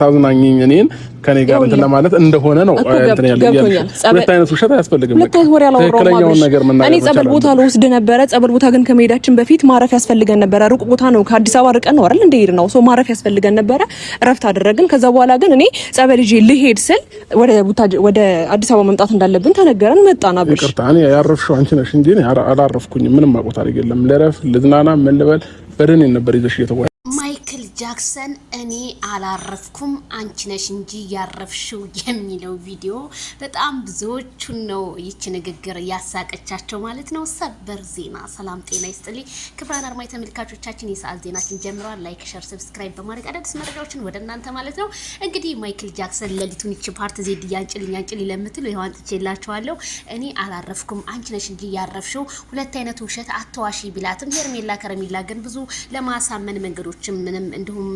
ታዝናኝኝ እኔን ከኔ ጋር እንትን ለማለት እንደሆነ ነው እንትን ያለኝ። ሁለት አይነት ውሸት አያስፈልግም። ትክክለኛውን ነገር ምን እኔ ጸበል ቦታ ልወስድ ነበረ። ጸበል ቦታ ግን ከመሄዳችን በፊት ማረፍ ያስፈልገን ነበረ። ሩቅ ቦታ ነው፣ ከአዲስ አበባ ርቀን ነው አይደል እንደሄድ ነው። ሶ ማረፍ ያስፈልገን ነበረ። እረፍት አደረግን። ከዛ በኋላ ግን እኔ ጸበል ይዤ ልሄድ ስል ወደ አዲስ አበባ መምጣት እንዳለብን ተነገረን። መጣና ብሽ ይቅርታ፣ እኔ ያረፍሽው አንቺ ነሽ እንጂ እኔ አላረፍኩኝም። ምንም አቆጣ አይደለም። ለረፍ ልዝናና ምን ልበል በደኔ ነበር ይዘሽ እየተወ ማይክል ጃክሰን እኔ አላረፍኩም አንቺ ነሽ እንጂ ያረፍሽው የሚለው ቪዲዮ በጣም ብዙዎቹን ነው ይቺ ንግግር ያሳቀቻቸው ማለት ነው። ሰበር ዜና። ሰላም ጤና ይስጥልኝ ክብራን አድማጭ ተመልካቾቻችን፣ የሰዓት ዜናችን ጀምሯል። ላይክ፣ ሼር፣ ሰብስክራይብ በማድረግ አዳዲስ መረጃዎችን ወደ እናንተ ማለት ነው። እንግዲህ ማይክል ጃክሰን ሌሊቱን ይቺ ፓርት ዜድ ያንጭልኝ ለምትሉ ይሄው አንጥቼላችኋለሁ። እኔ አላረፍኩም አንቺ ነሽ እንጂ ያረፍሽው ሁለት አይነት ውሸት አትዋሺ ቢላትም ሄርሜላ ከረሜላ ግን ብዙ ለማሳመን መንገዶች ምንም እንዲሁም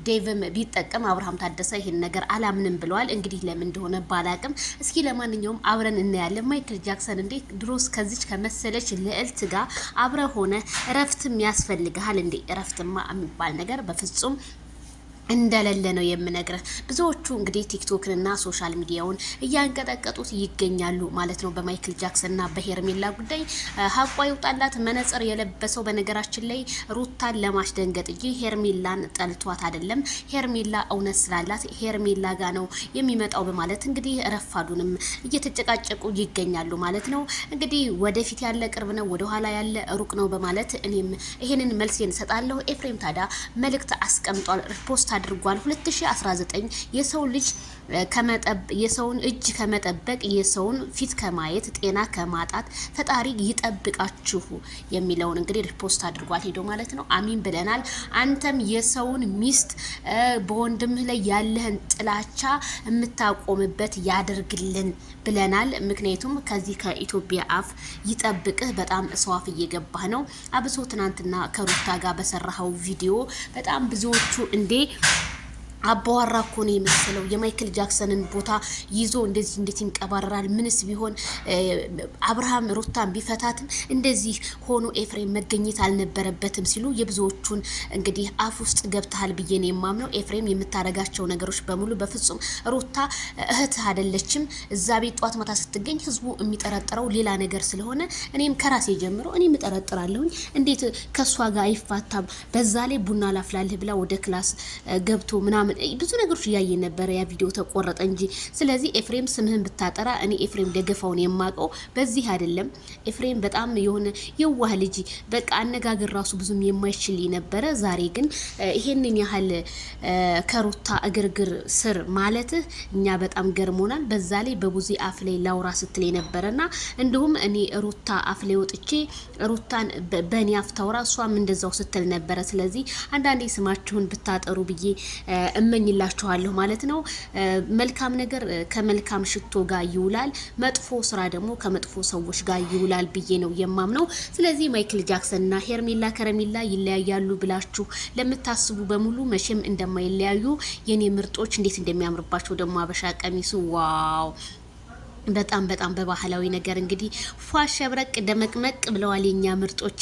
ዴቭም ቢጠቀም አብርሃም ታደሰ ይሄን ነገር አላምንም ብለዋል። እንግዲህ ለምን እንደሆነ ባላቅም እስኪ ለማንኛውም አብረን እናያለን። ማይክል ጃክሰን እንዴ ድሮስ ከዚች ከመሰለች ልዕልት ጋር አብረ ሆነ እረፍትም ያስፈልግሃል እንዴ? እረፍትማ የሚባል ነገር በፍጹም እንደሌለ ነው የምነግርህ። ብዙዎቹ እንግዲህ ቲክቶክንና ሶሻል ሚዲያውን እያንቀጠቀጡት ይገኛሉ ማለት ነው በማይክል ጃክሰንና በሄርሜላ ጉዳይ። ሀቋ ይውጣላት። መነጽር የለበሰው በነገራችን ላይ ሩታን ለማስደንገጥ እንጂ ሄርሜላን ጠልቷት አይደለም። ሄርሜላ እውነት ስላላት ሄርሜላ ጋ ነው የሚመጣው በማለት እንግዲህ ረፋዱንም እየተጨቃጨቁ ይገኛሉ ማለት ነው። እንግዲህ ወደፊት ያለ ቅርብ ነው፣ ወደኋላ ያለ ሩቅ ነው በማለት እኔም ይሄንን መልሴን እሰጣለሁ። ኤፍሬም ታዳ መልእክት አስቀምጧል፣ ሪፖስት አድርጓል። 2019 የሰው ልጅ የሰውን እጅ ከመጠበቅ የሰውን ፊት ከማየት ጤና ከማጣት ፈጣሪ ይጠብቃችሁ የሚለውን እንግዲህ ሪፖስት አድርጓል ሄዶ ማለት ነው። አሚን ብለናል። አንተም የሰውን ሚስት በወንድምህ ላይ ያለህን ጥላቻ የምታቆምበት ያደርግልን ብለናል። ምክንያቱም ከዚህ ከኢትዮጵያ አፍ ይጠብቅህ። በጣም ሰዋፍ እየገባህ ነው። አብሶ ትናንትና ከሩታ ጋር በሰራኸው ቪዲዮ በጣም ብዙዎቹ እንዴ አባዋራ እኮ ነው የመሰለው የማይክል ጃክሰንን ቦታ ይዞ እንደዚህ እንዴት ይንቀባረራል? ምንስ ቢሆን አብርሃም ሩታን ቢፈታትም እንደዚህ ሆኖ ኤፍሬም መገኘት አልነበረበትም ሲሉ የብዙዎቹን እንግዲህ አፍ ውስጥ ገብተሃል ብዬ ነው የማምነው። ኤፍሬም የምታረጋቸው ነገሮች በሙሉ በፍጹም ሩታ እህት አይደለችም። እዛ ቤት ጧት ማታ ስትገኝ ህዝቡ የሚጠረጥረው ሌላ ነገር ስለሆነ እኔም ከራሴ ጀምሮ እኔም እጠረጥራለሁ። እንዴት ከሷ ጋር አይፋታም? በዛ ላይ ቡና ላፍላልህ ብላ ወደ ክላስ ገብቶ ምናምን ብዙ ነገሮች እያየን ነበር። ያ ቪዲዮ ተቆረጠ እንጂ። ስለዚህ ኤፍሬም ስምህን ብታጠራ እኔ ኤፍሬም ደገፋውን የማቀው በዚህ አይደለም። ኤፍሬም በጣም የሆነ የዋህ ልጅ በቃ አነጋገር ራሱ ብዙም የማይችል ነበረ። ዛሬ ግን ይሄንን ያህል ከሩታ እግርግር ስር ማለት እኛ በጣም ገርሞናል። በዛ ላይ በቡዜ አፍ ላይ ላውራ ስትል ነበርና እንዲሁም እኔ ሩታ አፍ ላይ ወጥቼ ሩታን በእኔ አፍ ታውራ እሷም እንደዛው ስትል ነበረ። ስለዚህ አንዳንዴ ስማችሁን ብታጠሩ ብዬ እመኝላችኋለሁ ማለት ነው። መልካም ነገር ከመልካም ሽቶ ጋር ይውላል፣ መጥፎ ስራ ደግሞ ከመጥፎ ሰዎች ጋር ይውላል ብዬ ነው የማምነው። ስለዚህ ማይክል ጃክሰን እና ሄርሜላ ከረሜላ ይለያያሉ ብላችሁ ለምታስቡ በሙሉ መቼም እንደማይለያዩ የኔ ምርጦች እንዴት እንደሚያምርባቸው ደግሞ አበሻ ቀሚሱ ዋው! በጣም በጣም በባህላዊ ነገር እንግዲህ ፏሽ ያብረቅ ደመቅመቅ ብለዋል የኛ ምርጦች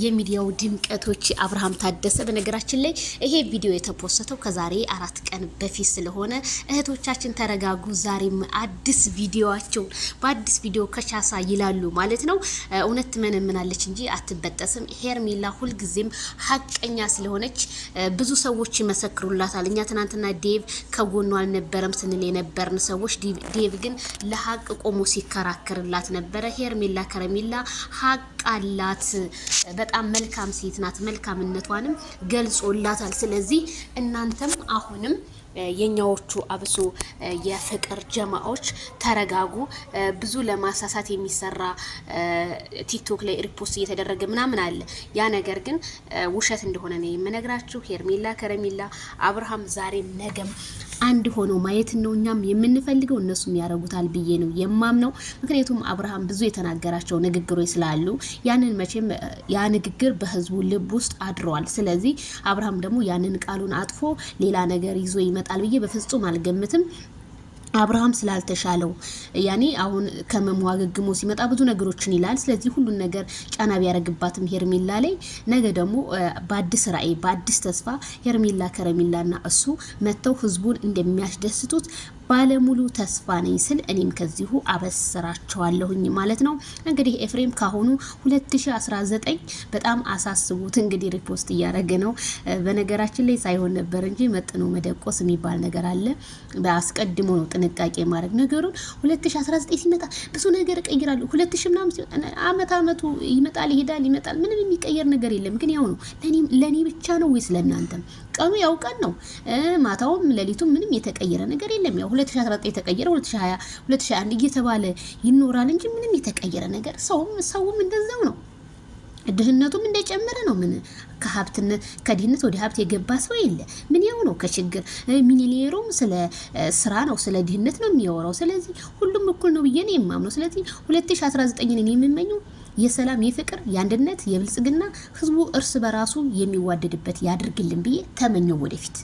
የሚዲያው ድምቀቶች። አብርሃም ታደሰ በነገራችን ላይ ይሄ ቪዲዮ የተፖስተው ከዛሬ 4 ቀን በፊት ስለሆነ እህቶቻችን ተረጋጉ። ዛሬም አዲስ ቪዲዮአቸው በአዲስ ቪዲዮ ከቻሳ ይላሉ ማለት ነው። እውነት ትመነምናለች እንጂ አትበጠስም። ሄርሜላ ሁልጊዜም ሀቀኛ ስለሆነች ብዙ ሰዎች ይመሰክሩላታል። እኛ ትናንትና ዴቭ ከጎኗ አልነበረም ስንል የነበርን ሰዎች ዴቭ ግን ለሀቅ ቆሞ ሲከራከርላት ነበረ። ሄርሜላ ከረሜላ ሀቅ አላት። በጣም መልካም ሴት ናት። መልካምነቷንም ገልጾላታል። ስለዚህ እናንተም አሁንም የኛዎቹ አብሶ የፍቅር ጀማዎች ተረጋጉ። ብዙ ለማሳሳት የሚሰራ ቲክቶክ ላይ ሪፖስት እየተደረገ ምናምን አለ። ያ ነገር ግን ውሸት እንደሆነ ነው የምነግራችሁ። ሄርሜላ ከረሜላ አብርሃም ዛሬም ነገም አንድ ሆኖ ማየት ነው እኛም የምንፈልገው፣ እነሱም ያረጉታል ብዬ ነው የማምነው። ምክንያቱም አብርሃም ብዙ የተናገራቸው ንግግሮች ስላሉ ያንን መቼም ያ ንግግር በህዝቡ ልብ ውስጥ አድሯል። ስለዚህ አብርሃም ደግሞ ያንን ቃሉን አጥፎ ሌላ ነገር ይዞ ይመጣል ብዬ በፍጹም አልገምትም። አብርሃም ስላልተሻለው ያኔ አሁን ከመሟገግሞ ሲመጣ ብዙ ነገሮችን ይላል። ስለዚህ ሁሉን ነገር ጫና ቢያረግባትም ሄርሜላ ላይ ነገ ደግሞ በአዲስ ራዕይ በአዲስ ተስፋ ሄርሜላ ከረሜላና እሱ መተው ህዝቡን እንደሚያስደስቱት ባለሙሉ ተስፋ ነኝ ስል እኔም ከዚሁ አበስራቸዋለሁኝ ማለት ነው። እንግዲህ ኤፍሬም ካሁኑ 2019 በጣም አሳስቡት። እንግዲህ ሪፖስት እያደረገ ነው። በነገራችን ላይ ሳይሆን ነበር እንጂ መጥኖ መደቆስ የሚባል ነገር አለ። በአስቀድሞ ነው ጥንቃቄ ማድረግ ነገሩን። 2019 ሲመጣ ብዙ ነገር እቀይራለሁ። 2000 ምናምን አመቱ ይመጣል ይሄዳል ይመጣል። ምንም የሚቀየር ነገር የለም። ግን ያው ነው ለኔ ብቻ ነው ወይስ ለእናንተም? ቀኑ ያው ቀን ነው። ማታውም ሌሊቱም ምንም የተቀየረ ነገር የለም። ያው 2019 የተቀየረ 2020 2021 እየተባለ ይኖራል እንጂ ምንም የተቀየረ ነገር ሰውም እንደዛው ነው። ድህነቱም እንደጨመረ ነው። ምን ከድህነት ወደ ሀብት የገባ ሰው የለ። ምን ያው ነው ከችግር ሚሊዮኔሩም ስለ ስራ ነው ስለ ድህነት ነው የሚያወራው። ስለዚህ ሁሉም እኩል ነው ብዬ ነው የማምነው። ስለዚህ 2019ን የምመኘው የሰላም የፍቅር የአንድነት የብልጽግና ህዝቡ እርስ በራሱ የሚዋደድበት ያድርግልን ብዬ ተመኘው ወደፊት